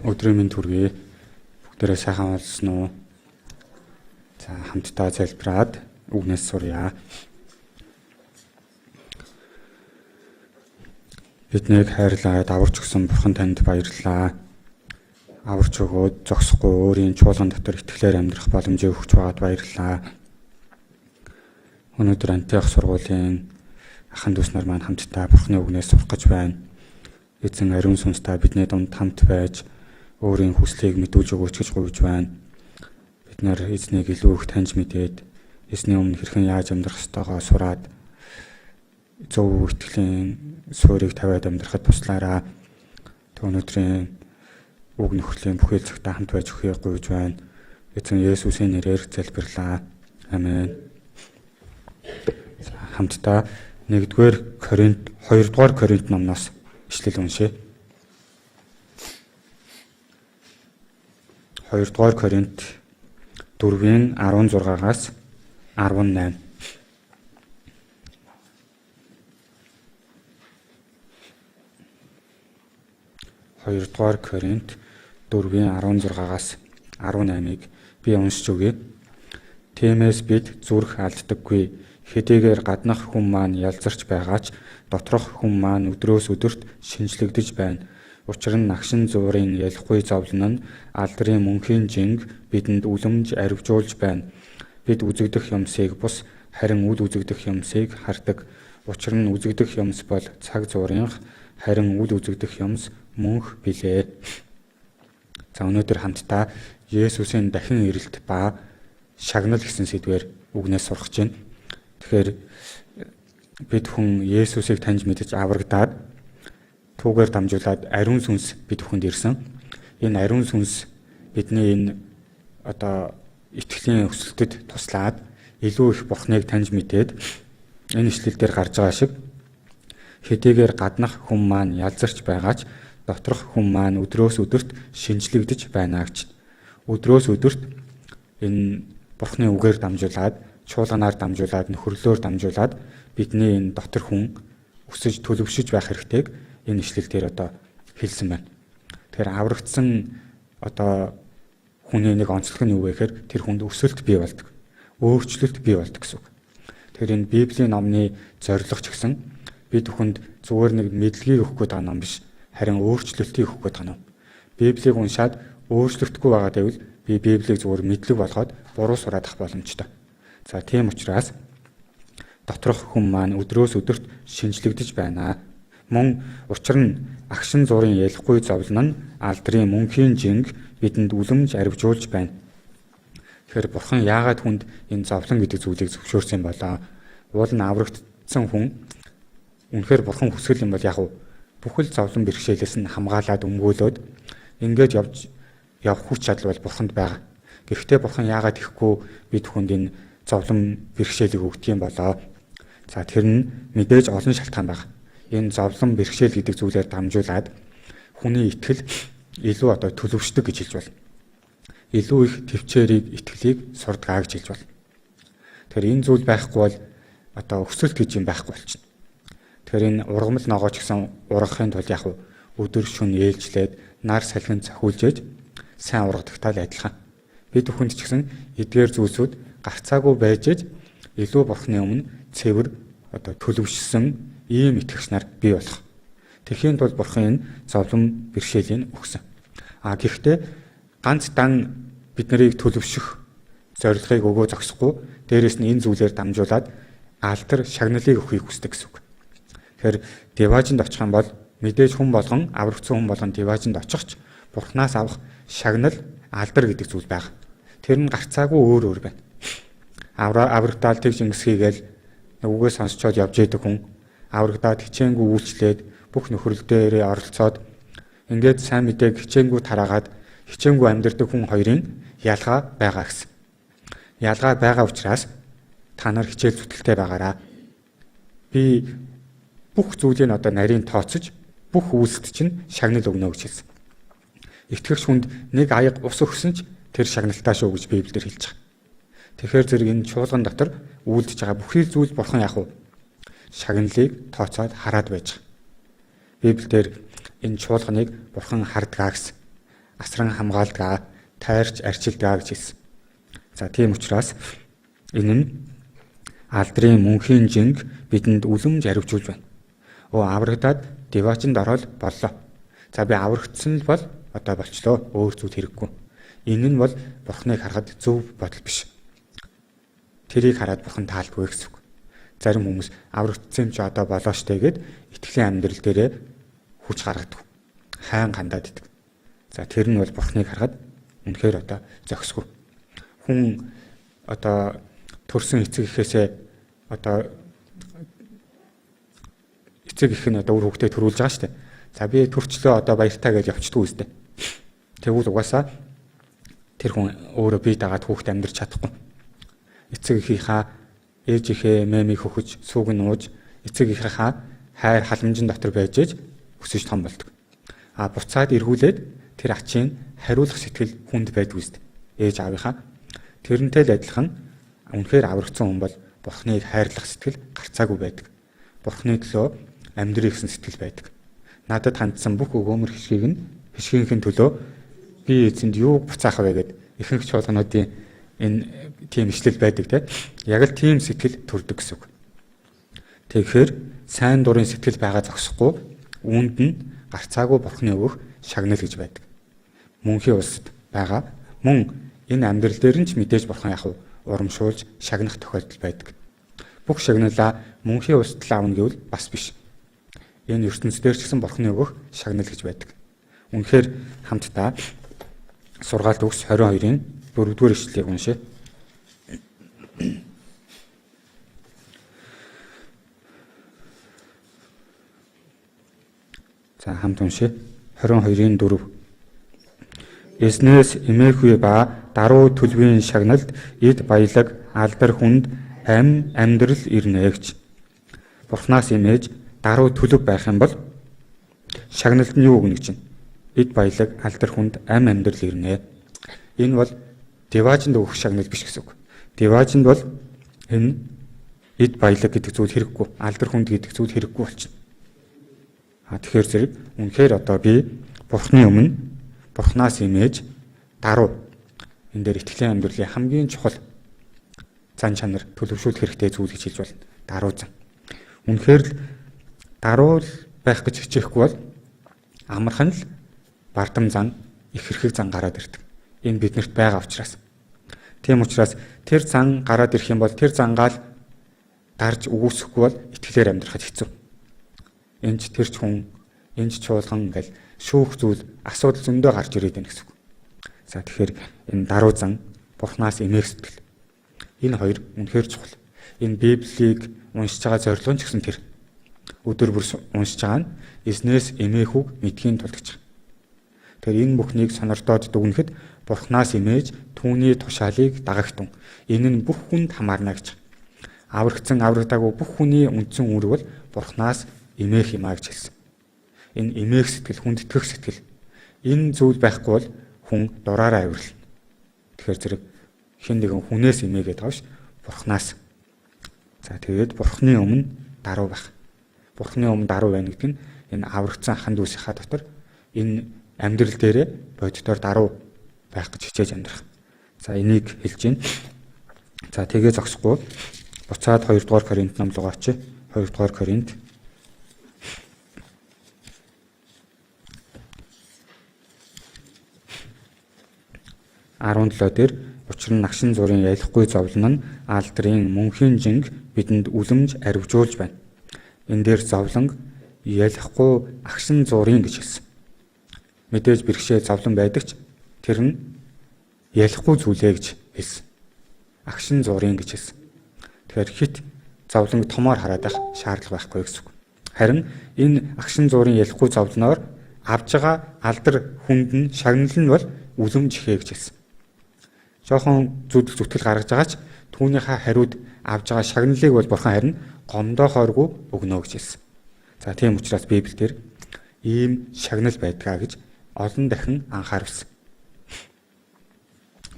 Өдрийн мэнд хүргэе. Бүгдээрээ сайхан болсон уу? За хамтдаа залбираад үгнээс сурья. Биднийг хайрлаад аварч өгсөн Бурхан танд баярлалаа. Аварч өгөөд зогсохгүй өөрийн чуулган дотор итгэлээр амьдрах боломжийг өгч байгаад баярлалаа. Өнөөдөр Антиох сургуулийн ахын дүүс нар маань хамтдаа Бурханы үгнээс сурах гэж байна. Эзэн ариун сүнстэй бидний дунд хамт байж өөрийн хүслийг мэдүүлж өгөөч гэж гуйж байна. Бид нар эзнийг илүү их таньж мэдээд эзний өмнө хэрхэн яаж амьдрах ёстойгоо сураад зөв итгэлийн суурийг тавиад амьдрахад туслаараа. Өнөөдрийн үг нөхөрлийн бүхэл цагтаа хамт байж өхийг гуйж байна. Эзэн Есүсийн нэрээр залбирлаа. Амен. Хамтдаа 2-р Коринт номноос ишлэл уншъя. 2-р Коринт 4-ийн 16-аас 18. 2-р Коринт 4-ийн 16-аас 18-ыг би уншиж өгье. Тиймээс бид зүрх алддаггүй. Хэдийгээр гаднах хүн маань ялзарч байгаач доторх хүн маань өдрөөс өдөрт шинжлэгдэж байна. Учир нь нагшин зуурын ялахгүй зовлон нь алдрын мөнхийн жинг бидэнд үлэмж арвижуулж байна. Бид үзэгдэх юмсыг бус харин үл үзэгдэх юмсыг хардаг. Учир нь үзэгдэх юмс бол цаг зуурынх, харин үл үзэгдэх юмс мөнх билээ. За өнөөдөр хамтдаа Есүсийн дахин ирэлт ба шагнал гэсэн сэдвээр үгнээс сурах гэж байна. Тэгэхээр бид хүн Есүсийг таньж мэдэж аврагдаад түүгээр дамжуулаад ариун сүнс бид бүхэнд ирсэн. Энэ ариун сүнс бидний энэ итгэлийн өсөлтөд туслаад илүү их Бурхныг таньж мэдээд энэ ишлэл дээр гарч байгаа шиг хэдийгээр гаднах хүн маань ялзарч байгаач доторх хүн маань өдрөөс өдөрт шинжлэгдэж байна гэж. Өдрөөс өдөрт энэ Бурхны үгээр дамжуулаад чуулганаар дамжуулаад нөхөрлөөр дамжуулаад бидний энэ дотор хүн өсөж төлөвшөж байх хэрэгтэйг энэ ишлэл дээр хэлсэн байна. Тэгэхээр аврагдсан хүний нэг онцлог нь юу вэ гэхээр тэр хүнд өсөлт бий болдог. Өөрчлөлт бий болдог гэсэн үг. Тэгэхээр энэ Библийн номны зорилго ч гэсэн бид бүхэнд зүгээр нэг мэдлэгийг өгөх гээд байгаа ном биш. Харин өөрчлөлтийг өгөх гээд байгаа ном. Библийг уншаад өөрчлөгдөхгүй байгаа гэвэл би Библийг зүгээр мэдлэг болгоод буруу сураад ах боломжтой. За тийм учраас доторх хүн маань өдрөөс өдөрт шинжлэгдэж байна. Мөн учир нь агшин зуурын ялахгүй зовлон нь алдрын мөнхийн жинг бидэнд үлэмж арвижуулж байна. Тэгэхээр Бурхан яагаад хүнд энэ зовлон гэдэг зүйлийг зөвшөөрсөн болоо? Уул нь аврагдсан хүн үнэхээр Бурхан хүсгэл юм бол бүхэл зовлон бэрхшээлээс нь хамгаалаад өмгөөлөөд ингэж явах хүч чадал бол Бурханд байгаа. Гэхдээ Бурхан яагаад ихгүй бид хүнд энэ зовлон бэрхшээлийг өгдөг юм болоо? За тэр нь мэдээж олон шалтгаан байна. Энэ зовлон бэрхшээл гэдэг зүйлээр дамжуулаад хүний итгэл илүү төлөвшдөг гэж хэлж байна. Илүү их төвчээрийг итгэлийг сурдаг гэж хэлж байна. Тэгэхээр энэ зүйл байхгүй бол өсөлт гэж юм байхгүй болчихно. Тэгэхээр энэ ургамал ногооч гэсэн ургахын тулд өдөр шөнө ээлжлээд нар салхин цохиулж ээж сайн ургадагтай л адилхан. Бид бүхэнд ч гэсэн эдгээр зүйлсүүд гарцаагүй байж ээж илүү Бурхны өмнө цэвэр төлөвшсөн ийм итгэгч нар бий болох. Тэхийн тулд Бурхан энэ зовлон бэрхшээлийн өгсөн. Гэхдээ ганц дан бид нарыг төлөвшөх зорилгыг өгөө зогсохгүй дээрэс нь энэ зүйлээр дамжуулаад алдар шагналыг өгөхийг хүсдэг гэсэн үг. Тэгэхээр Деважинд очих юм бол мэдээж хүн болгон аврагдсан хүн болгон Деважинд очихч Бурханаас авах шагнал алдар гэдэг зүйл байна. Тэр нь гарцаагүй өөр байна. Аврагдаал тэгж ингэсгийгээл үгээ сонсчоод явж идэг хүн аврагдаад хичээнгүй үйлчлээд бүх нөхөрлөл дээрээ оролцоод ингээд сайн мэдээг хичээнгүй тараагаад хичээнгүй амьдардаг хүн хоёрын ялгаа байгаа гэсэн. Ялгаа байгаа учраас та нар хичээл зүтгэлтэй байгаараа. Би бүх зүйлийг нарийн тооцож бүх үйлсэд чинь шагнал өгнө гэж хэлсэн. Итгэгч хүнд нэг аяг ус өгсөн ч тэр шагналтаа шүү гэж Библиэр хэлж байгаа. Тэгэхээр зэрэг энэ чуулган дотор үйлдэж байгаа бүхий зүйл Бурхан шагналыг тооцоод хараад байж байгаа. Библиэлд энэ чуулганыг Бурхан хардгаа гэсэн. асран хамгаалдаг, тайрч арчилдаг гэж хэлсэн. За тийм учраас энэ нь алдрын мөнхийн жинг бидэнд үлэмж аривжуулж байна. Аврагдаад девачинд ороод боллоо. За би аврагдсан л бол одоо болчлоо. Өөр зүйл хэрэггүй. Энэ нь бол Бурхныг харахад зөв бодол биш. Тэрийг хараад Бурхан таалдгүй гэсэн үг. Зарим хүмүүс аврагдсан юм чи одоо болоо штэ гэд итгэлийн амьдрал дээрээ хүч гаргадаг. Хайн хандаад идэг. За тэр нь бол Бурхныг харахад үнэхээр одоо зохисгүй. Хүн одоо төрсөн эцэг эхээсээ одоо эцэг их нь одоо үр хөвгтөө төрүүлж байгаа штэ. За би төрчлөө одоо баяртай гэж явчихдаг үстэй. Тэгвэл угаасаа тэр хүн өөрөө бие дагаад хүүхд амьдрч чадахгүй. Эцэг эхийнхаа ээж ихээ мэмиг хөхөж сүүг нь ууж эцэг эхийнхаа хайр халамжин дотор байж ээж өсөж том болдог. Буцаад эргүүлээд тэр ачийн хариулах сэтгэл хүнд байдгүй үст. Ээж аавынхаа тэрнтэй л адилхан үнэхээр аврагдсан хүн бол Бурхныг хайрлах сэтгэл гарцаагүй байдаг. Бурхны төлөө амьдрий гэсэн сэтгэл байдаг. Надад хандсан бүх өгөөмөр хишгийнхин төлөө би эзэнд юу буцаах вэ гэд ихэнх чуулгануудын энэ тийм ишлэл байдаг те. Яг л тийм сэтгэл төрдөг гэсэн үг. Тэгэхээр сайн дурын сэтгэл байгаа зогсохгүй үүнд нь гарцаагүй Бурхны өгөх шагнал гэж байдаг. Мөнхийн улсад байгаа мөн энэ амьдрал дээр нь ч мэдээж Бурхан урамшуулж шагнах тохиолдол байдаг. Бүх шагналаа мөнхийн улсад л аавна гэвэл бас биш. Энэ ертөнцийн ч гэсэн Бурхны өгөх шагнал гэж байдаг. Үнэхээр хамтдаа Сургаалт үгс 22-ийн 4-р ишлэлийг уншъя. За хамт уншъя. 22-ийн 4. Эзнээс эмээхүй ба даруй төлөвийн шагналд эд баялаг алдар хүнд амьдрал ирнэ гэж. Бурхнаас эмээж даруй төлөв байх юм бол шагналд нь юу өгнө гэж чинь. Эд баялаг алдар хүнд амьдрал ирнэ. Энэ бол деважинд өгөх шагнал биш гэсэн үг. Деважинд бол энэ эд баялаг гэдэг зүйл хэрэггүй, алдар хүнд гэдэг зүйл хэрэггүй болчихно. Тэгэхээр зэрэг үнэхээр одоо би Бурхны өмнө Бурхнаас имэж даруй энэ дээр итгэлийн амьдралын хамгийн чухал зан чанар төлөвшүүлэх хэрэгтэй зүйл гэж хэлж байна. Даруй зан. Үнэхээр л даруй байх гэж хичээхгүй бол амархан л бардам зан, их хэрхэг зан гараад ирдэг. Энэ биднэрт байгаа учраас. Тийм учраас тэр зан гараад ирэх юм бол тэр зангаал дарж өгөөсөхгүй бол итгэлээр амьдрахад хэцүү. Энд ч тэр ч хүн, энд ч чуулган ингээл шүүх зүйл асуудал зөндөө гарч ирээд байна гэсэн үг. За тэгэхээр энэ даруй зан Бурхнаас эмээх сэтгэл. Энэ хоёр үнэхээр чухал. Энэ Библийг уншиж байгаа зорилго нь ч гэсэн тэр. Өдөр бүр уншиж байгаа нь эзнээс эмээх үг мэдхийн тулд гэж. Тэгэхээр энэ бүхнийг сонирдоод дүгнэхэд Бурхнаас эмээж түүний тушаалыг дагагтун. Энэ нь бүх хүнд хамаарна гэж. Аврагдсан аврагдаагүй бүх хүний үндсэн үүрэг бол Бурхнаас эмээх юмаа гэж хэлсэн. Энэ эмээх сэтгэл, хүндэтгэх сэтгэл. Энэ зүйл байхгүй бол хүн дураараа авирлна. Тэгэхээр зэрэг хэн нэгэн хүнээс эмээгээд авш Бурхнаас. За тэгээд Бурхны өмнө даруй байх. Бурхны өмнө даруй байна гэдэг нь энэ аврагдсан ахын дүүсийнхаа дотор энэ амьдрал дээрээ боддоор даруй байх гэж хичээж амьдрах. За энийг хэлж байна. За тэгээ зогсохгүй буцаад 2 дугаар Коринт ном руу очие. 2 дугаар Коринт 17 дээр учир нь нагшин зургийн ялахгүй зовлон нь алдрын мөнхийн жинг бидэнд үлэмж аривжуулж байна. Энэ дээр зовлон ялахгүй агшин зургийн гэж хэлсэн. Мэдээж бэрхшээл зовлон байдаг ч тэр нь ялахгүй зүйлээ гэж хэлсэн. Агшин зургийн гэж хэлсэн. Тэгэхээр хит зовлонг томоор хараад байх шаардлага байхгүй гэсэн үг. Харин энэ агшин зургийн ялахгүй зовлоноор авж байгаа алдар хүнд нь шагнал нь бол үлэмж ихэ гэж хэлсэн. Жохон зүтгэл гаргаж байгаа ч түүнийхээ хариуд авж байгаа шагналыг бол Бурхан харин гомдоохооргүй өгнө гэж хэлсэн. За тийм учраас Библиэлд ийм шагнал байдгаа гэж олон дахин анхааруулсан.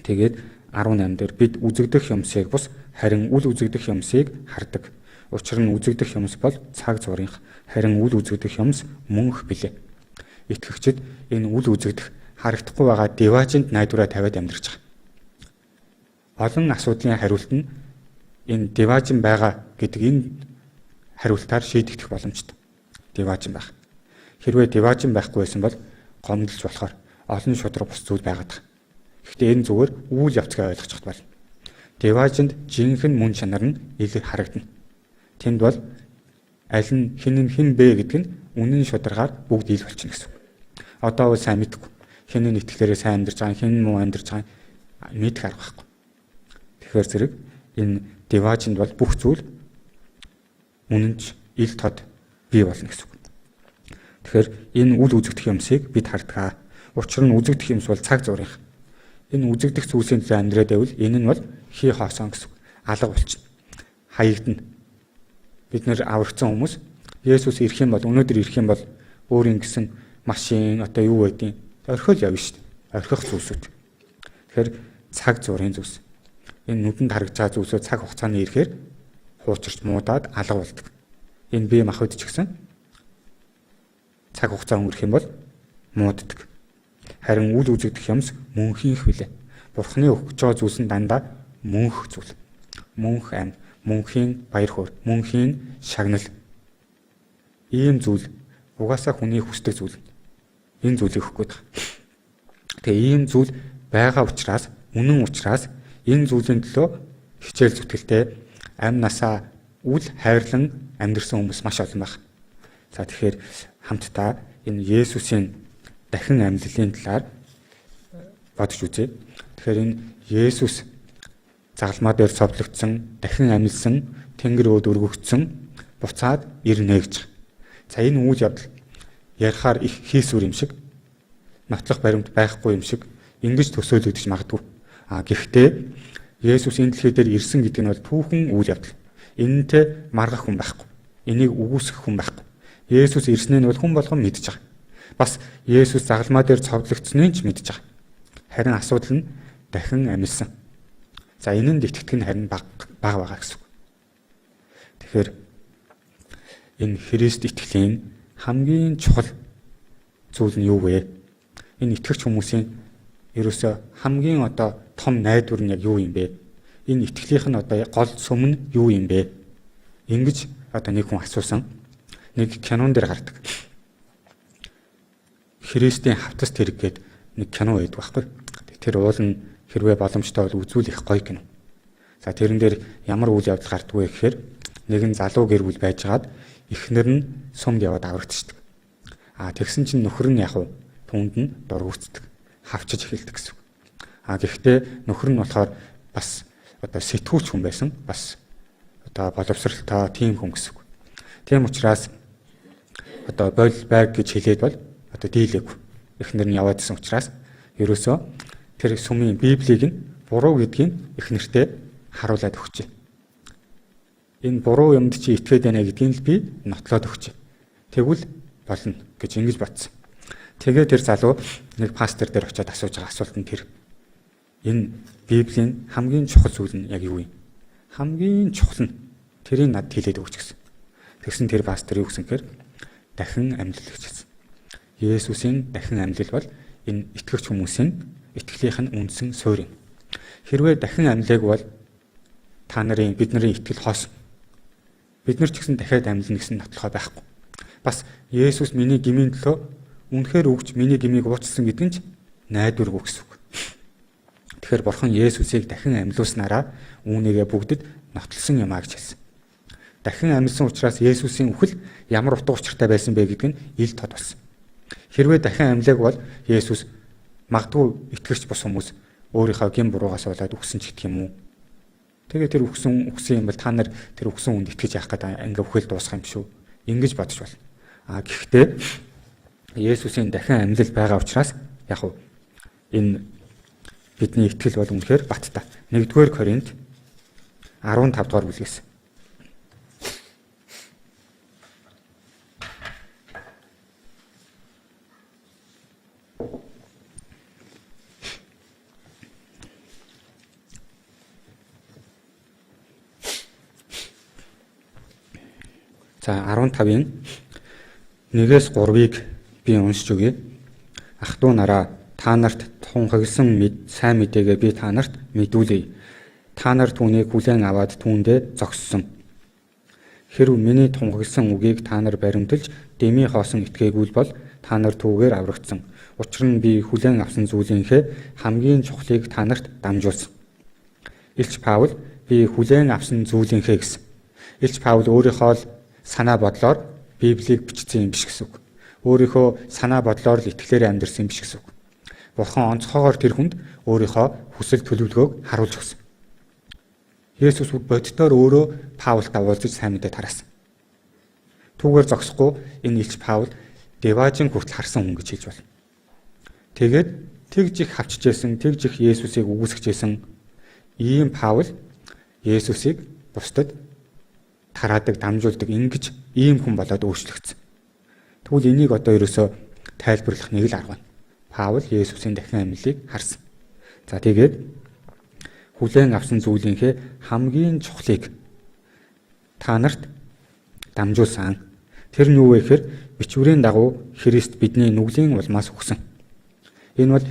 Тэгээд 18 дээр бид үзэгдэх юмсыг бус харин үл үзэгдэх юмсыг хардаг. Учир нь үзэгдэх юмс бол цаг зургийнх, харин үл үзэгдэх юмс мөнх билээ. Итгэгчид энэ үл үзэгдэх харагдахгүй байгаа деважинд найдвараа тавиад амьдарч байгаа. Олон асуудлын хариулт нь энэ деважин байгаа гэдэг энэ хариултаар шийдэгдэх боломжтой. Деважин байх. Хэрвээ деважин байхгүй байсан бол гомдлж болохоор олон шудраг бус зүйл байгаад байгаа. Гэхдээ энэ зүгээр үйл явцгаа ойлгож байна. Деважинд жинхэнэ мөн чанар нь илэр харагдана. Тэнд бол аль нь хэн бэ гэдэг нь үнэн шударгаар бүгд ил болчихно гэсэн. Одоо бол сайн мэдгүй. Хэн нь итгэлээрээ сайн амьдарч байгаа, хэн муу амьдарч байгааг мэдэх арга байхгүй. Тэгэхээр зэрэг энэ деважинд бол бүх зүйл үнэнч ил тод бий болно гэсэн. Тэгэхээр энэ үл үзэгдэх юмсыг бид хардгаа. Учир нь үзэгдэх юмс бол цаг зуурынх. Энэ үзэгдэх зүйлсийн төлөө амьдраад байвал энэ нь бол хий хоосон гэсэн. Алга болчихно. Хаягдана. Бид нэр аврагдсан хүмүүс Есүс ирэх юм бол өнөөдөр ирэх юм бол өөр ингэсэн машин одоо юу байдیں۔ Орхиол явна шүү дээ. Орхих зүйлсүүд. Тэгэхээр цаг зуурын зүйлс. Энэ нүдэнд харагдж байгаа зүйлсүүд цаг хугацааны ирэхээр хуучирч муудаад алга болдог. Энэ бие махбод ч гэсэн цаг хугацаа өнгөрөх юм бол мууддаг. Харин үл үзэгдэх юмс мөнхийнх билээ. Бурхны өгч байгаа зүйлс нь дандаа мөнх зүйл. Мөнх ам, мөнхийн баяр хөөр, мөнхийн шагнал. Ийм зүйл угаасаа хүний хүсдэг зүйл. Энэ зүйлийг өгөх гээд байна. Тэгээ ийм зүйл байгаа учраас, үнэн учраас энэ зүйлийн төлөө хичээл зүтгэлтэй амь насаа үл хайрлан амьдрсан хүмүүс маш олон байна. За тэгэхээр хамтдаа энэ Есүсийн дахин амьдлын талаар бодож үзье. Тэгэхээр энэ Есүс загалмаа дээр цовдлогдсон, дахин амьдсан, Тэнгэр өөд өргөгдсөн, буцаад ирнэ гэж. За энэ үйл явдал ярихаар их хийсвэр юм шиг, нотлох баримт байхгүй юм шиг ингэж төсөөлөгдөж магадгүй. Гэхдээ Есүс энэ дэлхий дээр ирсэн гэдэг нь бол түүхэн үйл явдал. Энэнтэй маргах хүн байхгүй. Энийг үгүйсгэх хүн байхгүй. Есүс ирснээ нь бол хүн болгон мэдж байгаа. Бас Есүс загалмаа дээр цовдлогдсныг ч мэдж байгаа. Харин асуудал нь дахин амьдсан. За энэнд итгэдэг нь харин бага байгаа гэсэн үг. Тэгэхээр энэ Христ итгэлийн хамгийн чухал зүйл нь юу вэ? Энэ итгэгч хүмүүсийн ерөөсөө хамгийн одоо том найдвар нь яг юу юм бэ? Энэ итгэлийнх нь одоо гол сүм нь юу юм бэ? Ингэж одоо нэг хүн асуусан. Нэг кинон дээр гардаг. Христийн хавтас тэрэг гээд нэг кино байдаг байхгүй. Тэр уул нь хэрвээ боломжтой бол үзүүлэх гоё кино. За тэрэн дээр ямар үйл явдал гардггүй гэхээр нэгэн залуу гэр бүл байжгаад эхнэр нь сумд яваад аврагдчихдаг. Тэгсэн чинь нөхөр нь яг түүнд нь дургуутдаг. Хавчиж эхэлдэг гэсэн. Гэхдээ нөхөр нь болохоор бас одоо сэтгүүлч хүн байсан. Бас одоо боловсралтай тийм хүн гэсэн. Тийм учраас одоо бол байг гэж хэлээд бол одоо дийлээгүй. Эхнэр нь яваад исэн учраас ерөөсөө тэр сүмийн Библийг нь буруу гэдгийг эхнэртээ харуулад өгчээ. Энэ буруу юмд чи итгээд байна гэдгийг л би нотлоод өгчээ. Тэгвэл болно гэж ингэж батсан. Тэгээ тэр залуу нэг пастор дээр очиод асууж байгаа асуулт нь тэр. Энэ Библийн хамгийн чухал зүйл нь яг юу юм? Хамгийн чухал нь тэрийг надад хэлээд өгч гэсэн. Тэгсэн тэр пастор юу гэсэн гэхээр дахин амьдлал гэж хэлсэн. Есүсийн дахин амьдлал бол энэ итгэгч хүмүүсийн итгэлийнх нь үндсэн суурь юм. Хэрвээ дахин амьлааг бол та нарын бидний итгэл хоосон. Бид нар ч гэсэн дахиад амьлна гэсэн нотлохоо байхгүй. Бас Есүс миний гмийн төлөө үнэхээр өгч миний гмийг уучлсан гэдэг нь ч найдваргүй гэсэн үг. Тэгэхээр Бурхан Есүсийг дахин амьлуулснараа үүнийгээ бүгдэд нотлсон юм а гэж хэлсэн. Дахин амьлсан учраас Есүсийн үхэл ямар утга учиртай байсан бэ гэдг нь ил тод болсон. Хэрвээ дахин амьлааг бол Есүс магадгүй итгэгч бус хүмүүс өөрийнхөө гин буруугаас болоод үхсэн ч гэх юм уу. Тэгээ тэр үхсэн юм бол та нар тэр үхсэн хүнд итгэж яах гэдэг ингээ үхэл дуусах юм шүү. Ингэж бодож байна. Гэхдээ Есүсийн дахин амьлал байгаа учраас яг уу энэ бидний итгэл бол үнэхээр баттай. 1-р Коринт 15 дугаар бүлгээс. За 15-ын 1-3-ыг би уншиж өгье. Ах トゥ нараа Та нарт тунхагсан сайн мэдээгээ би та нарт мэдүүлье. Та нар түүнийг хүлээн аваад түүндээ зогссон. Хэрв миний тунхагсан үгийг та нар баримталж дэмий хоосон итгээгүй бол та нар түүгээр аврагдсан. Учир нь би хүлээн авсан зүйлийнхээ хамгийн чухлыг та нарт дамжуулсан. Илч Паул би хүлээн авсан зүйлийнхээ гэсэн. Илч Паул өөрийнхөө санаа бодлоор Библийг бичсэн юм биш гэсэн үг. Өөрийнхөө санаа бодлоор л итгэлээр амьдрсан юм биш гэсэн үг. Бурхан онцгойгоор тэр хүнд өөрийнхөө хүсэл төлөвлөгөөг харуулж өгсөн. Есүс боддоор өөрөө Паултай уулзаж сайн мэдээ тараасан. Түүгээр зогсохгүй энэ Илч Паул Деважин хүртэл харсан хүн гэж хэлж байна. Тэгээд тэгж их хавчижсэн, тэгж их Есүсийг үгүйсгэжсэн ийм Паул Есүсийг бусдад тараадаг, дамжуулдаг ингэж ийм хүн болоод өөрчлөгдсөн. Тэгвэл энийг одоо ерөөсөө тайлбарлах нэг л арга байна. Паул Есүсийн дахин амьлалыг харсан. За тэгээд хүлээн авсан зүйлийнхээ хамгийн чухлыг та нарт дамжуулсан. Тэр нь юу вэ гэхээр бичвэрийн дагуу Христ бидний нүглийн улмаас өгсөн. Энэ бол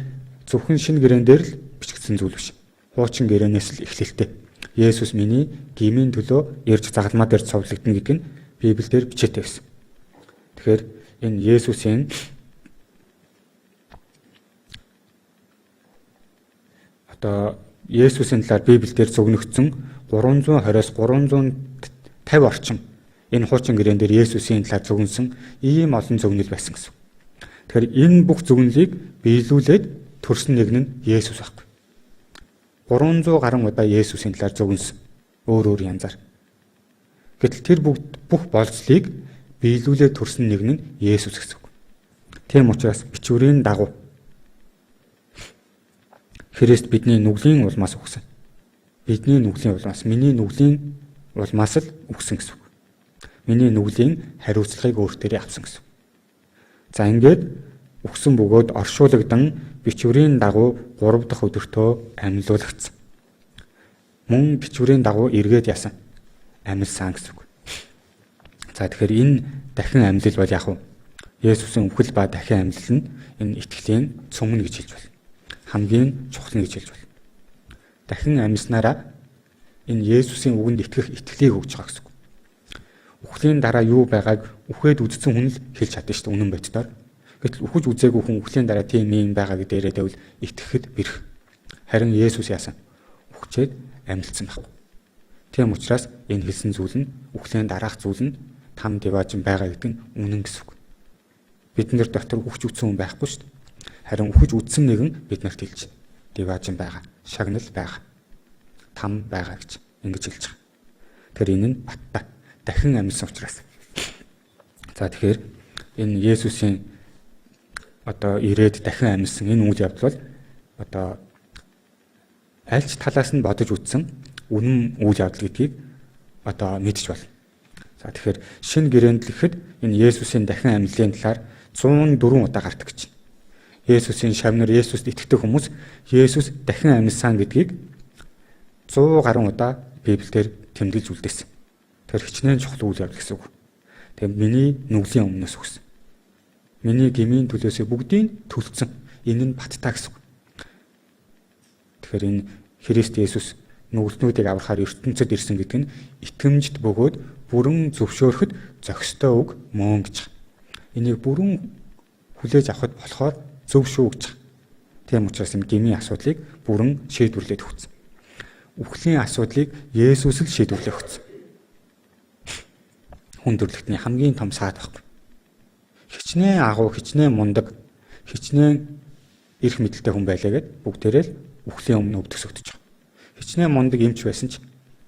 зөвхөн шинэ гэрээн дээр л бичигдсэн зүйл биш. Хуучин гэрээнээс л эхлэлтэй. Есүс миний гмийн төлөө ярьж загалмаа дээр цовлогдно гэдэг нь Библиэлд бичээтэй байсан. Тэгэхээр энэ Есүсийн Есүсийн талаар Библиэлд зөгнөгдсөн 320-оос 350 орчим энэ хуучин гэрээн дээр Есүсийн талаар зөгнсөн ийм олон зөгнөл байсан гэсэн. Тэгэхээр энэ бүх зөгнөлийг биелүүлээд төрсөн нэг нь Есүс байхгүй. 300 гаруй удаа Есүсийн талаар зөгнсөн өөр янзаар. Гэтэл тэр бүх болцлыг биелүүлээд төрсөн нэг нь Есүс гэсэн үг. Тийм учраас бичвэрийн дагуу Христ бидний нүглийн улмаас өгсөн. Бидний нүглийн улмаас, миний нүглийн улмаас л өгсөн гэсэн үг. Миний нүглийн хариуцлагыг өөртөө авсан гэсэн. За ингээд өгсөн бөгөөд оршуулгдан бичвэрийн дагуу 3 дахь өдөртөө амьлуулагдсан. Мөн бичвэрийн дагуу эргээд ясан амьлсан гэсэн үг. За тэгэхээр энэ дахин амьлал бол яг нь Есүсийн үхэл ба дахин амьлал нь энэ итгэлийн цөмнө гэж хэлж байна. Хамгийн чухал гэж хэлж байна. Дахин амьснараа энэ Есүсийн үгэнд итгэх итгэлийг өгж байгаа гэсэн үг. Үхлийн дараа юу байгааг үхээд үзсэн хүн л хэлж чадна шүү дээ үнэн боддоор. Гэтэл үхэж үзээгүй хүн үхлийн дараа тийм юм байгаа гэдээ яриад байвал итгэхэд бэрх. Харин Есүс яасан? Үхчээд амьдсан байхгүй. Тийм учраас энэ хэлсэн зүйл нь үхлийн дараах зүйл нь там Деважин байгаа гэдэг нь үнэн гэсэн үг. Бид нар дотор үхэж үзсэн хүн байхгүй шүү дээ. Харин үхэж үзсэн нэгэн биднэрт хэлж Деважин байгаа, шагнал байгаа, там байгаа гэж ингэж хэлж байгаа. Тэр энэ нь баттай дахин амьсан учраас. За тэгэхээр энэ Есүсийн ирээд дахин амьсан энэ үйл явдал бол альч талаас нь бодож үзсэн үнэн үйл явдал гэдгийг мэдж байна. За тэгэхээр шинэ гэрээнд л ихэд энэ Есүсийн дахин амьлалын талаар 104 удаа гардаг гэж. Есүсийн шавнар Есүст итгэдэг хүмүүс Есүс дахин амьсан гэдгийг 100 гаруй удаа Библиэлд тэмдэглэж үлдээсэн. Тэр хичнээн чухал үйл явдал гэсэн үг. Тэгээ миний нүглийн өмнөөс өгсөн. Миний гмийн төлөөсөө бүгдийг төлцсөн. Энэ нь баттай гэсэн үг. Тэгэхээр энэ Христ Есүс нүгэлтнүүдийг аврахаар ертөнцид ирсэн гэдэг нь итгэмжт бөгөөд бүрэн зөвшөөрөхөд зохистой үг мөн гэж. Энийг бүрэн хүлээж авахд болохоор зөв шүү гэж. Тийм учраас энэ гмийн асуудлыг бүрэн шийдвэрлээд өгсөн. Үхлийн асуудлыг Есүс л шийдвэрлэх өгсөн. Хүн төрлөختний хамгийн том саад байхгүй. Хичнээн агуу, хичнээн мундаг, хичнээн эрх мэдэлтэй хүн байлаа гэд бүгдээрээ л үхлийн өмнө өвдөгсөгдөж байгаа. Хичнээн мундаг эмч байсан ч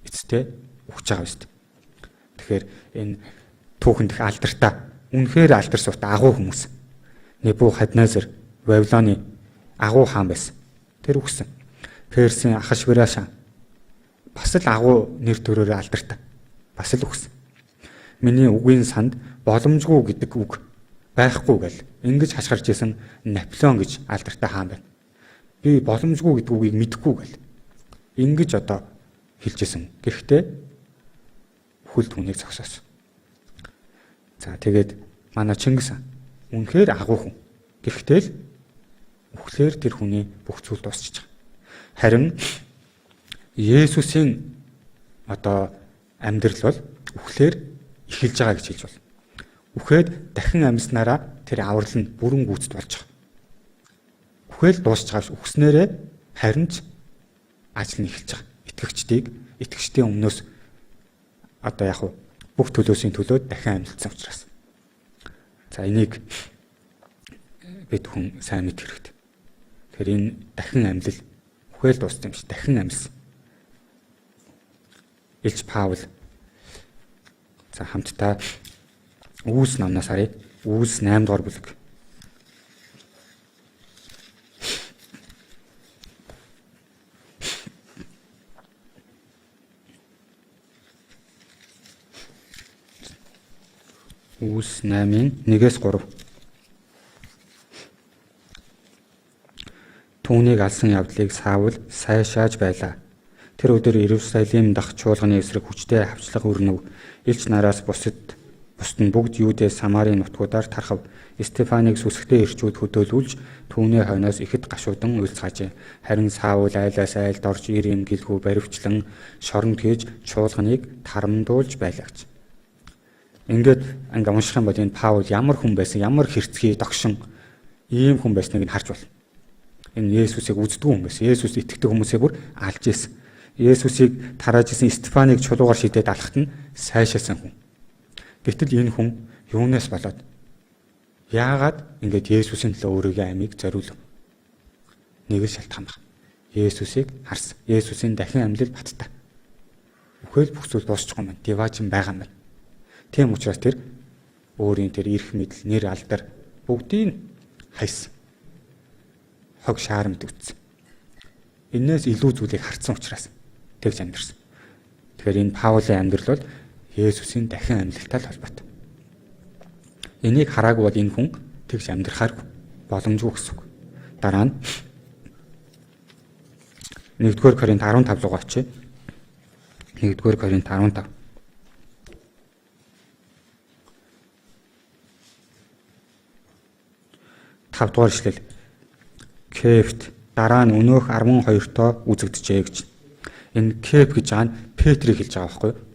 эцтэй үхэж байгаа юм шүү дээ. Тэгэхээр энэ түүхэнд их алдартай, үнэхээр алдар суутай агуу хүмүүс. Небухаднезар Вавилоны агуу хаан байсан. Тэр үхсэн. Персийн Ахашвераш бас л агуу нэр төрөөр алдартай. Бас л үхсэн. Миний үгийн санд боломжгүй гэдэг үг байхгүй гэл ингэж хашгирч исэн Наполеон гэж алдартай хаан байна. Би боломжгүй гэдэг үгийг мэдэхгүй гэл ингэж хэлж исэн. Гэхдээ хүл түүнийг зогсоосон. За тэгээд манай Чингис хаан үнэхээр агуу хүн. Гэхдээ л Үхлээр тэр хүний бүх зүйл дуусчих. Харин Есүсийн амьдрал бол үхлээр эхэлж байгаа гэж хэлж байна. Үхээд дахин амьснараа тэр аврал нь бүрэн гүйцэд болж байгаа. Үхэл дуусч байгаа ш. Үхснээрээ харин ч ажил нь эхэлж байгаа. Итгэгчдийн өмнөөс бүх төлөөсийн төлөө дахин амьдсан учраас. За энийг бид хүн сайн мэдэх хэрэгтэй. Тэгэхээр энэ дахин амьлал үхэл дууссан юм шиг дахин амьсан. Илж Паул за хамтдаа Үүс номноос харъя. Үүс 8 дугаар бүлэг. Үүс 8-ын 1-3. Түүнийг алсан явдлыг Саул сайшааж байлаа. Тэр өдөр Иерусалим дахь чуулганы эсрэг хүчтэй хавчлага өрнөв. Илч нараас бусд нь бүгд Юудэ Самарын нутгуудаар тархав. Стефаныг сүсгтэй ирчүүд хөдөөлүүлж түүний хойноос ихэд гашуудан уйлцгаажээ. Харин Саул айлаас айлд орж ир юм гэлгүй баривчлан шоронд хийж чуулганыг тарамдуулж байлагч. Ингээд унших юм бол энэ Паул ямар хүн байсан, ямар хэрцгий догшин ийм хүн байсныг нь харж байна. Энэ Есүсийг үздэг хүн байсан. Есүс итгэдэг хүмүүсээ бүр алж ийсэн. Есүсийг тарааж исэн Стефаныг чулуугаар шидэд алхахт нь сайшаасан хүн. Гэтэл энэ хүн юунаас болоод яагаад ингээд Есүсийн төлөө өөрийнхөө амийг зориулв? Нэг л шалтгаан байна. Есүсийг харсан. Есүсийн дахин амьлал баттай. Үхэл бүх зүйл дуусчихгүй юм байна. Диваажин байгаа юм байна. Тийм учраас тэр өөрийн тэр эрх мэдэл, нэр алдар бүгдийг хайсан. Хог шаарамд үтсэн. Энээс илүү зүйлийг харсан учраас тэгж амьдэрсэн. Тэгэхээр энэ Паулийн амьдрал бол Есүсийн дахин амьлалтай холбоотой. Энийг хараагүй бол энэ хүн тэгж амьдрахааргүй боломжгүй гэсэн үг. Дараа нь 1-р Коринт 15 руу очие. 1-р Коринт 15. Тавдугаар ишлэл. Кефт дараа нь өнөөх 12-тоо үзэгдэжээ гэж. Энэ Кеф гэж байгаа нь Петрийг хэлж байгаа байхгүй юу?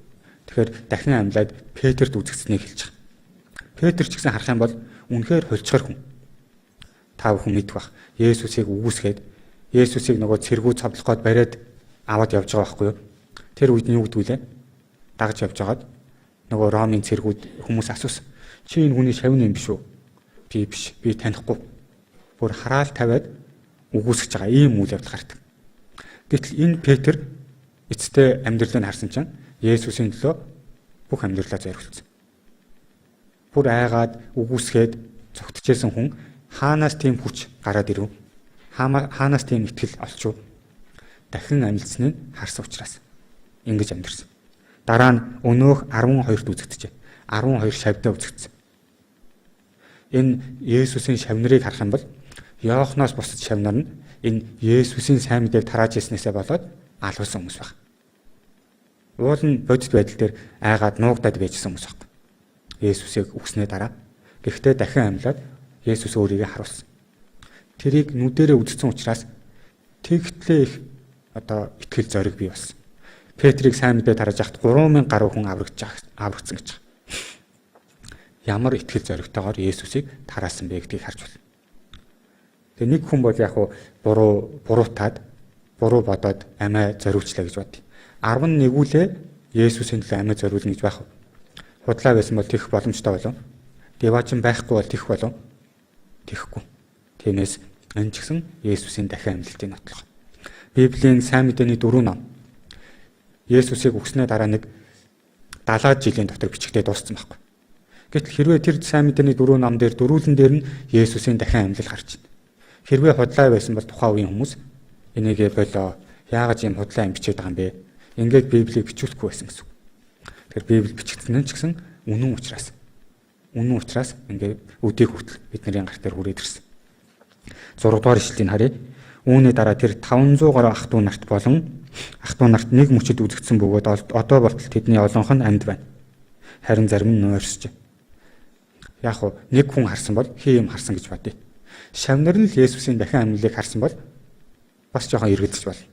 Тэгэхээр дахин амьлаад Петрт үзэгдсэнийг хэлж байгаа. Петр ч гэсэн харах юм бол үнэхээр хулцгар хүн. Та бүхэн мэдэх бах. Есүсийг үгүйсгээд Есүсийг нөгөө цэргүү цавлах гээд бариад аваад явж байгаа байхгүй юу? Тэр үед нь юу гэдгүүлээ? Дагж явж байгаад нөгөө Ромын цэргүүд хүмүүс асуусан. Чи энэ хүний шавны юм биш үү? Би биш. Би танихгүй. Бүр хараал тавиад үгүйсгэж байгаа ийм үйл явдал гардаг. Гэтэл энэ Петр эцэстээ амьдралыг харсан чинь Есүсийн төлөө бүх амьдралаа зориулсан. Бүр айгаад үгүйсгээд цогтчихсэн хүн хаанаас тийм хүч гараад ирв? Хаанаас тийм итгэл олчив? Дахин амьдсныг харсан учраас ингэж амьдэрсэн. Дараа нь өнөөх 12-т үзэгдэжээ. 12 шавьдаа үзэгдсэн. Энэ Есүсийн шавнарыг харах юм бол Иоханоос бусад шавнар нь энэ Есүсийн сайн мэдээг тарааж ирснээсээ болоод алгуулсан хүмүүс байна. Уул нь бодит байдал дээр айгаад нуугдаад байжсэн хүмүүс байна. Есүсийг үгснээ дараа гэхдээ дахин амьлаад Есүс өөрийгөө харуулсан. Тэрийг нүдэрээ үзсэн учраас тэгтлээ их итгэл зориг бий болсон. Петрийг сайн мэдээ тарааж яхад 3000 гаруй хүн аврагдсан гэж. Ямар итгэл зоригтойгоор Есүсийг тараасан бэ гэдгийг харж байна. Тэгээ нэг хүн бол яг буруутаад буруу бодоод амиа зориулчлаа гэж бод. 11-үүлээ Есүсийн төлөө амиа зориулна гэж байх. Худлаа байсан бол тэгэх боломжтой болов. Деваачин байхгүй бол тэгэх болов. Тэхгүй. Тиймээс энэ ч гэсэн Есүсийн дахин амьлалтын нотлох. Библийн сайн мэдээний 4 ном Есүсийг үгснээ дараа нэг 70 жилийн дотор бичигдээ дууссан байхгүй. Гэтэл хэрвээ тэр сайн мэдээний 4 ном дээр дөрүүлэн дээр нь Есүсийн дахин амьлал гарч байна. Хэрвээ худлаа байсан бол тухайн үеийн хүмүүс энийгээ болоо яагаад ийм худлаа юм бичээд байгаа юм бэ? Ингээд Библийг бичүүлэхгүй байсан гэсэн. Тэгэхээр Библи бичигдсэн нь ч гэсэн үнэн учраас ингээд өдийг хүртэл бидний гарт дээр хүрээд ирсэн. 6 дугаар ишлэлийг харъя. Үүний дараа тэр 500 гаруй ах トゥ нарт болон ах トゥ нарт нэг мөчөд үзэгдсэн бөгөөд одоо болтол тэдний олонх нь амьд байна. Харин зарим нь нойрсож. Яг нэг хүн харсан бол хий юм харсан гэж бодъё. Шавнар нь л Есүсийн дахин амьлалыг харсан бол бас жоохон эргэлдэж байна.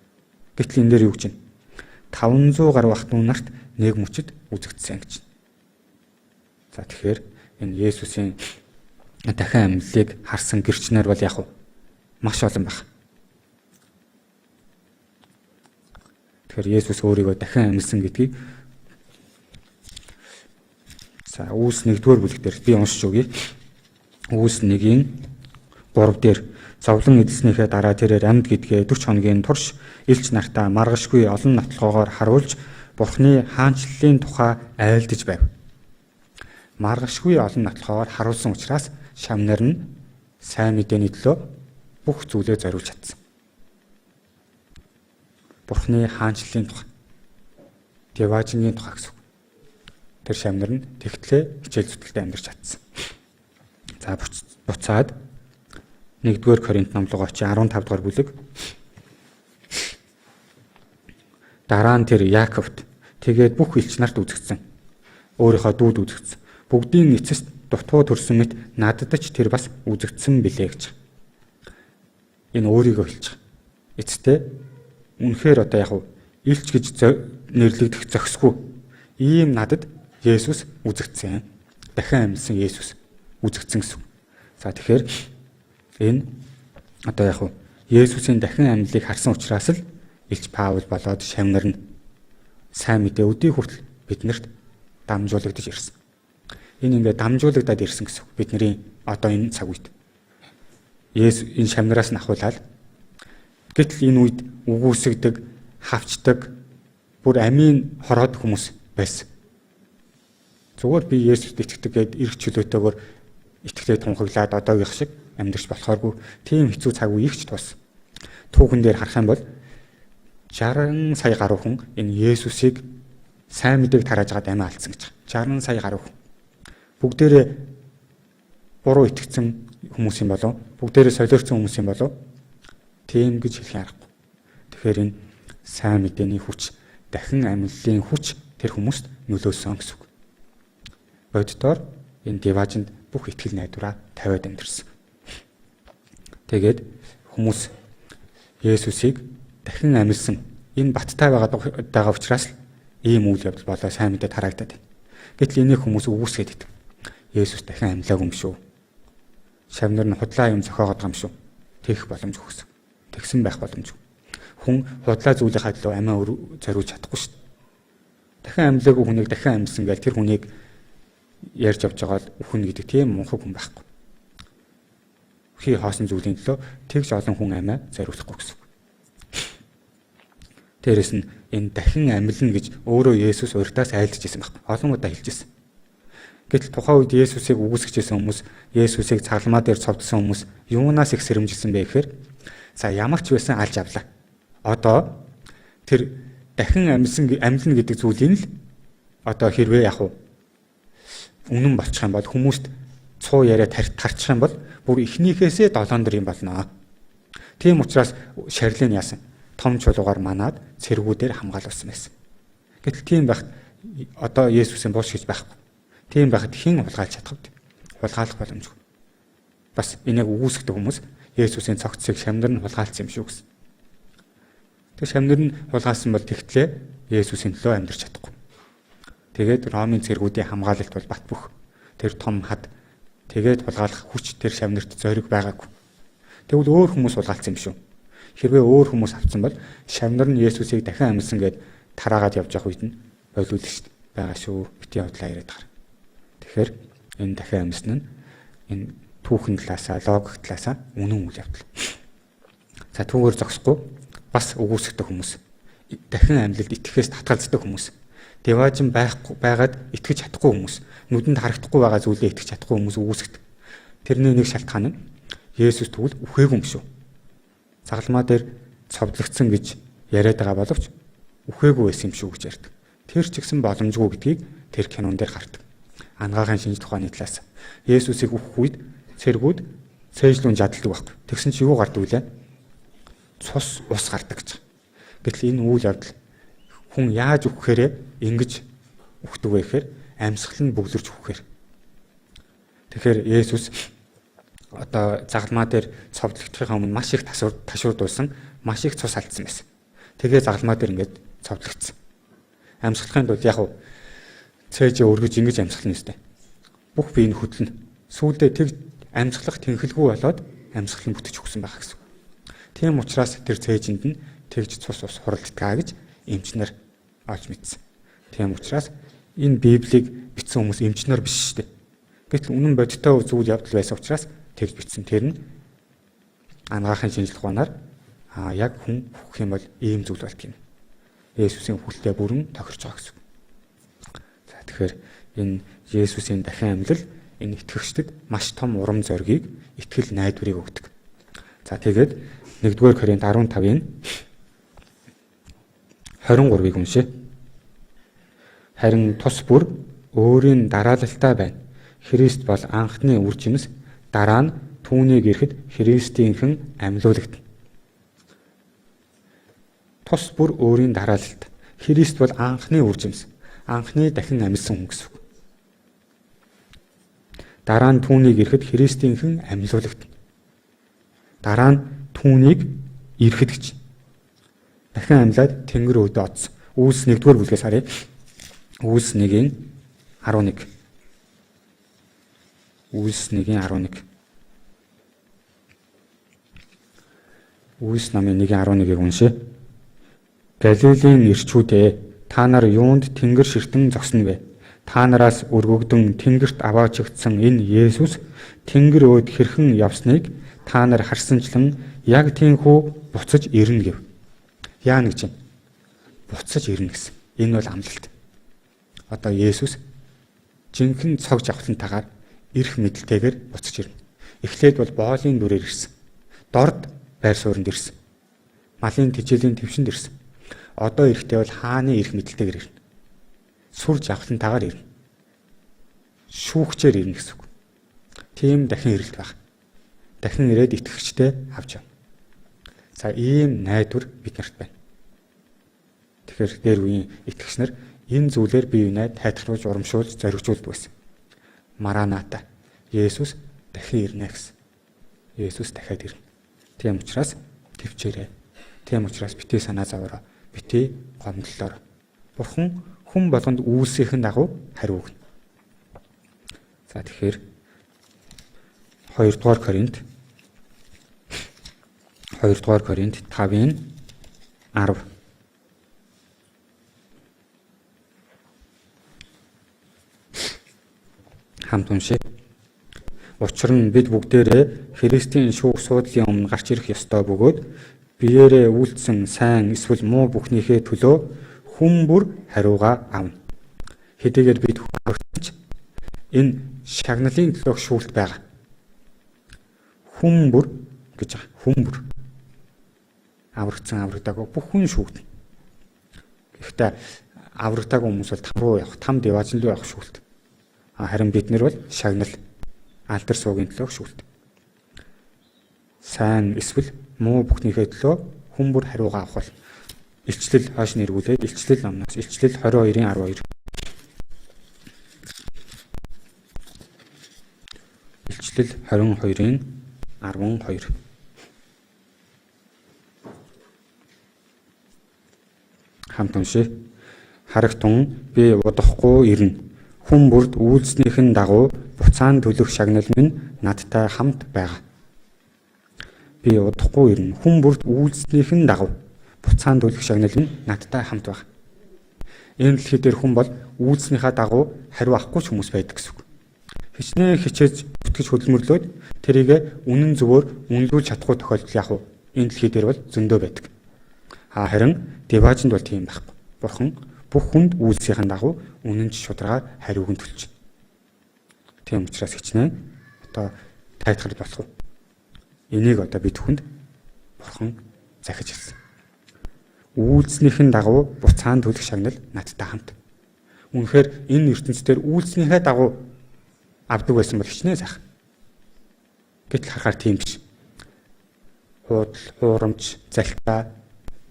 Гэтэл энэ дээр юу гэж байна? 500 гаруй ах トゥ нарт нэг мөчөд үзэгдсэн гэж. За тэгэхээр энэ Есүсийн дахин амьлалыг харсан гэрчнэр бол яг маш олон байна. Тэгэхээр Есүс өөрийгөө дахин амьлсан гэдгийг за Үлс 1-р бүлэг дээр би уншиж өгье. Үлс 1-ийн 3 дээр зовлон эдэлснийхээ дараа тэрээр амьд гэдгээ 40 хоногийн турш элч нартаа маргашгүй олон нотлохоогоор харуулж Бурхны хаанчлалын тухай айлдаж байв. Маргашгүй олон нотлохоогоор харуулсан учраас Шавнар нь сайн мэдээний төлөө бүх зүйлээ зориулж чадсан. Бурхны хаанчлалын тухай, Деважингийн тухай гэсэн. Тэр Шавнар нь тэгтлээ хичээл зүтгэлтэй амьдарч чадсан. За буцаад 1-р Коринт номлого очи 15 дугаар бүлэг. Дараа нь тэр Яаковт тэгээд бүх элч нарт үзэгдсэн. Өөрийнхөө дүүд үзэгдсэн. Бүгдийн эцэст дутуу төрсөн мэт надад ч тэр бас үзэгдсэн билээ гэж. Энэ өөрийгөө хэлж байгаа. Эцэстээ үнэхээр одоо яг элч гэж нэрлэгдэх зохисгүй. Ийм надад Есүс үзэгдсэн. Дахин амьсан Есүс үзэгдсэн гэсэн. За тэгэхээр энэ одоо яг Есүсийн дахин амьлалыг харсан учраас л элч Паул болоод Шавнар нь сайн мэдээ өдий хүртэл биднэрт дамжуулагдаж ирсэн. Энэ ингээд дамжуулагдаад ирсэн гэсэн бидний одоо энэ цаг үед. Есүс энэ Шавнараас нь ахуулаад гэтэл энэ үед үгүйсгдэг, хавчдаг, бүр амийн хороод хүмүүс байсан. Зүгээр би Есүст итгэдэг гэд эрх чөлөөтэйгээр итгэлээ тунхаглаад одоогийнх шиг амьдрч болохооргүй тийм хэцүү цаг үеигч тус. Түүхэн дээр харах юм бол 60 сая гаруй хүн энэ Есүсийг сайн мэдээг тарааж байгаад амиа алдсан гэж. 60 сая гаруй хүн. Бүгдээрээ буруу итгэсэн хүмүүс юм болов? Бүгдээрээ солиорсон хүмүүс юм болов? Тийм гэж хэлэх аргагүй. Тэгэхээр энэ сайн мэдээний хүч, дахин амьлалын хүч тэр хүмүүст нөлөөсөн гэсэн үг. Боддоор энэ Деважинд бүх итгэл найдвараа тавиад амьдэрсэн. Тэгээд хүмүүс Есүсийг дахин амьлсан энэ баттай байгаа учраас ийм үйл явдал болоо сайн мэдээ тараагдаад байна. Гэтэл энийг хүмүүс үгүйсгээд идэв. Есүс дахин амьлаагүй юм шүү. Шавнар нь худлаа юм зохиогоод байгаа юм шүү. Тэгэх боломжгүй гэсэн. Тэгсэн байх боломжгүй. Хүн худлаа зүйлийнхаа төлөө амиа зориулж чадахгүй шүү. Дахин амьлаагүй хүнийг дахин амьсан гэж тэр хүнийг ярьж авч байгаа хүн гэдэг тийм мунхаг хүн байхгүй. Хий хоосон зүйлийн төлөө тэгж олон хүн амиа зориулахгүй гэсэн. Дээрэс нь энэ дахин амьлна гэж өөрөө Есүс урьдаас айлдж ирсэн байхгүй. Олон удаа хэлж ирсэн. Гэтэл тухайн үед Есүсийг үгүйсгэжсэн хүмүүс, Есүсийг цагламаа дээр цовдсон хүмүүс юунаас их сэрэмжилсэн бэ гэхээр за ямар ч байсан алж авлаа. Одоо тэр дахин амьлна гэдэг зүйлийг л одоо хэрвээ яг үнэн болчих юм бол хүмүүст цуу яриа тарчих юм бол бүр эхнийхээсээ 7 дор юм болно. Тийм учраас шарилын яасан том чулуугаар манаад цэргүүдээр хамгаалсан байсан. Гэтэл тийм байхад одоо Есүсийн бууш гэж байхгүй. Тийм байхад хэн хулгайлж чадах вэ? Хулгайлах боломжгүй. Бас энийг үгүйсгдэг хүмүүс Есүсийн цогцыг Шавнар нь хулгайлсан юм шүү гэсэн. Тэг Шавнар нь хулгайлсан бол тэгтлээ Есүсийн төлөө амьдарч чадахгүй. Тэгээд Ромын цэргүүдийн хамгаалалт бол бат бөх. Тэр том хад тэгээд хулгайлах хүч тэр Шавнарт зориг байгаагүй. Тэгвэл өөр хүмүүс хулгайлсан юм шүү. Хэрвээ өөр хүмүүс авсан бол Шавнар нь Есүсийг дахин амьсан гэд тараагаад явж явах үед нь бойлуулж байгаа шүү. Бити явдлаа яриад гар. Тэгэхээр энэ дахин амьсан нь энэ түүхэн талаасаа, логик талаасаа үнэн үйл явдал. За түүгээр зогсохгүй бас үгүйсгдэг хүмүүс. Дахин амьлалд итгэхээс татгалздаг хүмүүс. Деважин байгаад итгэж чадахгүй хүмүүс, нүдэнд харагдахгүй байгаа зүйлээ итгэж чадахгүй хүмүүс үгүйсгдэг. Тэрний нэг шалтгаан нь Есүс тэгвэл үхээгүй юм шүү. Цагламаа дээр цовдлогдсон гэж яриад байгаа боловч үхээгүй байсан юм шүү гэж ярьдаг. Тэр ч гэсэн боломжгүй гэдгийг тэр кинон дээр гардаг. Ангаагийн шинж тухааны талаас Есүсийг үхэх үед цэргүүд цээжлүүн жадалдаг байхгүй. Тэгсэн чи юу гардаг вүлээ? Цус ус гардаг гэж. Гэтэл энэ үйл явдал хүн яаж үхэхээрээ ингэж үхдэг вэ гэхээр амьсгал нь бүглэрч үхэхээр. Тэгэхээр Есүс одоо загалмаа дээр цовдлогдохын өмнө маш их ташуурдуулсан, маш их цус алдсан байсан. Тэгээ загалмаа дээр ингээд цовдлогдсон. Амьсгалахын тулд яг цээж өргөж ингэж амьсгална ёстой. Бүх биеийг хөдлөнө. Сүүлдээ тэг амьсгалах тэнхэлгүй болоод амьсгал нь бүтэж өгсөн байх гэсэн. Тийм учраас тэр цээжинд нь тэгж цус ус хуралдгаа гэж эмчнэр олж мэдсэн. Тийм учраас энэ Библийг бичсэн хүмүүс эмчнэр биш шүү дээ. Гэтэл үнэн бодиттой зүйл явдал байсан учраас тэгж бичсэн. Тэр нь анагаахын шинжлэх ухаанаар яг хүн хөх юм бол ийм зүйл болт юм. Есүсийн хүлтэй бүрэн тохирч байгаа гэсэн. За тэгэхээр энэ Есүсийн дахин амьлал энэ итгэгчдэд маш том урам зориг, итгэл найдварыг өгдөг. За тэгээд 1-р Коринт 15-ын 23-ыг уншъя. Харин тус бүр өөрийн дараалалтай байна. Христ бол анхны үр жимс, дараа нь түүнийг ирэхэд Христийнхэн амьлуулагдана. Тус бүр өөрийн дараалалт. Христ бол анхны үр жимс, анхны дахин амьсан хүн гэсэн үг. Дараа нь түүнийг ирэхэд Христийнхэн амьлуулагдана. Дараа нь түүнийг ирэхэд гэж. Дахин амьлаад Тэнгэр өвдө оцсон. Үйлс 1-р бүлгээс харъя. Үйлс 1-ийн 11. Үйлс 1-ийн 11. Үйлс намын 1-ийн 11-ийг уншъя. Галилийн ирчүүдээ та нар юунд тэнгэр ширтэн зогсно вэ? Та нараас өргөгдөн тэнгэрт аваачигдсан энэ Есүс тэнгэр өөд хэрхэн явсныг та нар харсанчлан яг тийхүү буцаж ирнэ гэв. Яа нэг чинь буцаж ирнэ гэсэн. Энэ бол амлалт. Одоо Есүс жинхэнэ цог жавхлантайгаар ирэх мэдлэлтэйгээр буцаж ирнэ. Эхлээд бол боолын дүрээр ирсэн. Дорд байр суурьнд ирсэн. Малын тижээлийн твшинд ирсэн. Одоо ирэхдээ бол хааны ирэх мэдлэлтэйгээр ирнэ. Сүр жавхлантайгаар ирнэ. Шүүгчээр ирнэ гэсэн үг. Тийм дахин ирэлт байх. Дахин ирээд итгэгчтэй авч явна. За ийм найдвар бид нарт байна. Тэгэхээр дээр үеийн итгэгч нар энэ зүйлээр бие биенээ тайтгаруулж, урамшуулж, зоригжуулдаг байсан. Мараната. Есүс дахин ирнэ гэсэн. Есүс дахиад ирнэ. Тийм учраас төвчээрэй. Тийм учраас битээ санаа зовоорой. Битээ гомдлолоор. Бурхан хүн болгонд үйлсийн дагуу хариу өгнө. За тэгэхээр 2-р Коринт 5-ын 10. Хамт уншъя. Учир нь бид бүгдээрээ Христийн шүүх суудлын өмнө гарч ирэх ёстой бөгөөд биеэрээ үйлдсэн сайн эсвэл муу бүхнийхээ төлөө хүн бүр хариугаа авна. Хэдийгээр бид хүрч энэ шагналын төлөөх шүүлт байгаа. Хүн бүр гэж байгаа. Хүн бүр аврагдсан аврагдаагүй бүх хүн шүүгдэнэ. Гэхдээ аврагдаагүй хүмүүс бол там руу явах, там деважин руу явах шүүлт. Харин бид нар бол шагнал алдар суугийн төлөөх шүүлт. Сайн эсвэл муу бүхнийхээ төлөө хүн бүр хариугаа авах бол илчлэл хойш нэргүүлээд илчлэл номноос илчлэл 22-ийн 12. Илчлэл 22-ийн 12. Хамт уншъя. Харагтун би удахгүй ирнэ. Хүн бүрд үйлснийхэн дагуу буцаан төлөх шагнал минь надтай хамт байгаа. Би удахгүй ирнэ. Хүн бүрд үйлснийхэн дагуу буцаан төлөх шагнал минь надтай хамт байгаа. Энэ дэлхий дээр хүн бол үйлснийхаа дагуу хариу авахгүй ч хүмүүс байдаг гэсэн үг. Хичнээн хичээж бүтгэж хөдөлмөрлөөд тэрийг үнэн зөвөөр үнэлүүлж чадахгүй тохиолдол яг энэ дэлхий дээр бол зөндөө байдаг. Харин деважинд бол тийм байхгүй. Бурхан бүх хүнд үйлсийн дагуу үнэн шударгаар хариуг нь төлж. Тийм учраас хичнээн одоо тайтгал болох уу? Энийг одоо бид хүнд Бурхан захиж хэлсэн. Үйлснийхэн дагуу буцаан төлөх шагнал надтай хамт. Үнэхээр энэ ертөнцийн үйлснийхээ дагуу авдаг байсан бол хичнээн сайхан. Гэтэл харахаар тийм биш. Хуудал, хуурамч, залхаа,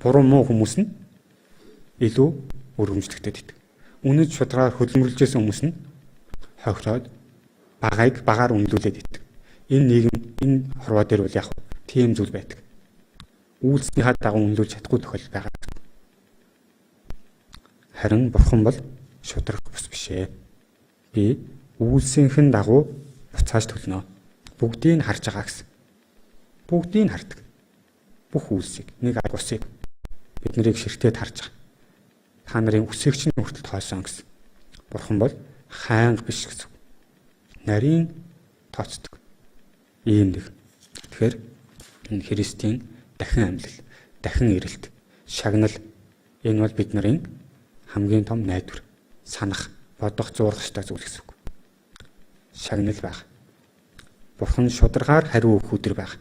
буруу муу хүмүүс нь илүү өргөмжлөгдөд идэг. Үнэн шударгаар хөдөлмөрлөжсэн хүмүүс нь хохироод багааг багаар үнэлүүлээд идэг. Энэ нийгэм Энэ хорвоо дээр бол яг тийм зүйл байдаг. Үйлснийхаа дагуу үнэлүүлж чадахгүй тохиолдол байгаа. Харин бурхан бол шударга бус биш ээ. Би үйлсийнхэн дагуу буцааж төлнө. Бүгдийг нь харж байгаа гэсэн. Бүгдийг нь хардаг. Бүх үйлсийг, нэг аль усыг бид нарыг ширтээд харж байгаа. Та нарын үсэгч нь хүртэл тоосон гэсэн. Бурхан бол хайнга биш гэсэн. Нарийн тооцдог. Ийм нэг. Тэгэхээр энэ Христийн дахин амьлал, дахин ирэлт, шагнал энэ бол бид нарын хамгийн том найдвар, санах, бодох, зурах ёстой зүйл гэсэн үг. Шагнал байх. Бурхан шударгаар хариу өгөх өдөр байх.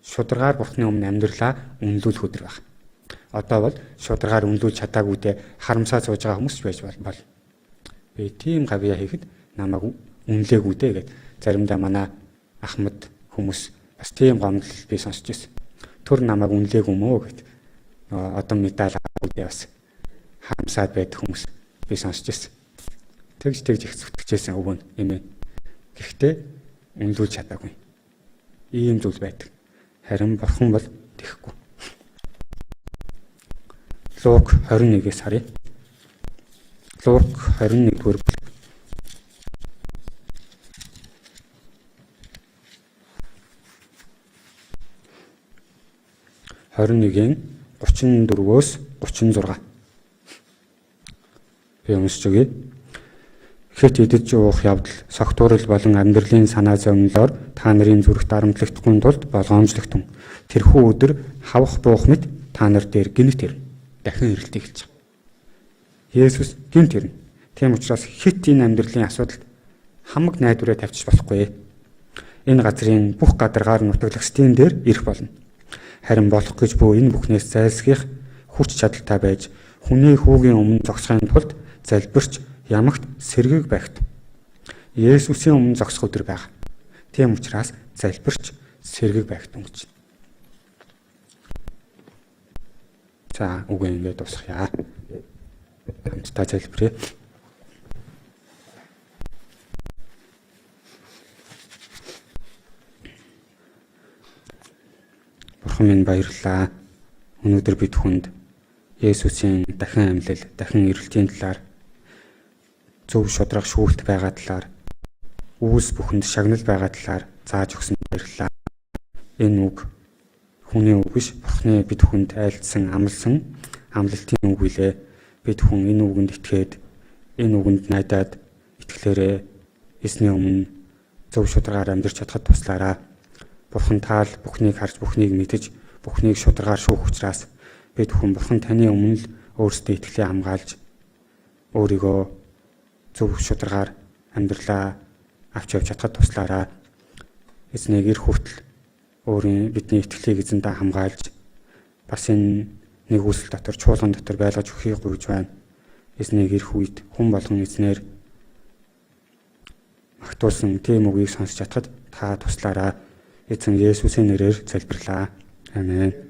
Шударгаар Бурханы өмнө амьдралаа үнэлүүлэх өдөр байх. Одоо бол шударгаар үнэлүүлж чадаагүйдээ харамсаа сууж байгаа хүмүүс байж бол би тийм гавьяа хийхэд намайг үнэлээгүй дээ гэд заримдаа манай Ахмад хүмүүс бас тийм гомдол би сонсч байсан. Түр намайг үнэлээгүй мөө гэд одоо медаль авахгүй бас харамсаад байдаг хүмүүс би сонсч байсан. Тэгж их зүтгэжсэн өвөн юм ээ. Гэхдээ үнэлүүлж чадаагүй. Ийм зүйл байдаг. Харин бурхан бол тэхгүй. Лук 21-ээс харъя. Лук 21-р бүлэг. (21-ийн 34-өөс 36). Би уншиж өгье. Хэд идэж уух явдал, согтуурал болон амьдралын санаа зовнилоор та нарын зүрх дарамтлагдахгүй тулд болгоомжлогтун. Тэрхүү өдөр хавах буух мэт та нар дээр гинт ирнэ. Дахин ирэлт эхэлж байгаа. Есүс гинт ирнэ. Тийм учраас хэд энэ амьдралын асуудалд хамаг найдвараа тавьчих болохгүй. Энэ газрын бүх гадаргаар нутаглагчдын дээр ирэх болно. Харин болох гэж буй энэ бүхнээс зайлсхийх хүч чадалтай байж хүний хүүгийн өмнө зогсохын тулд залбирч ямагт сэргийг багт. Есүсийн өмнө зогсох өдөр байгаа. Тийм учраас залбирч сэргийг багт гэж. За үгүй ингээд дуусгая. Хамтдаа залбирая. Бурхан минь баярлалаа. Өнөөдөр бид хүнд Есүсийн дахин амьлал, дахин ирэлтийн талаар зөв шударга шүүлт байгаа талаар үүс бүхэнд шагнал байгаа талаар зааж өгсөн баярлалаа. Энэ үг хүний үг биш, Бурханы бид хүнд айлдсан, амлалтын үг билээ. Бид хүн энэ үгэнд итгээд, энэ үгэнд найдаад итгэлээрээ эсний өмнө зөв шударгаар амьдрч чадхад туслаарай. Бурхан таал бүхнийг харж, бүхнийг мэдэж, бүхнийг шударгаар шүүх учраас бид хүн Бурхан таны өмнө л өөрсдөө итгэлээ хамгаалж өөрийгөө зөв шударгаар амьдралаа авч явж чадхад туслаарай. Эзнийг ир хүртэл бидний итгэлийг эзэндээ хамгаалж бас энэ нэгүсэл дотор, чуулган дотор байлгаж өгөхийг гуйж байна. Эзнийг ирэх үед хүн болгон эзнэр магтуулсан тийм үгийг сонсч чадхад та туслаарай. Эзэн Есүсийн нэрээр залбирлаа. Амен.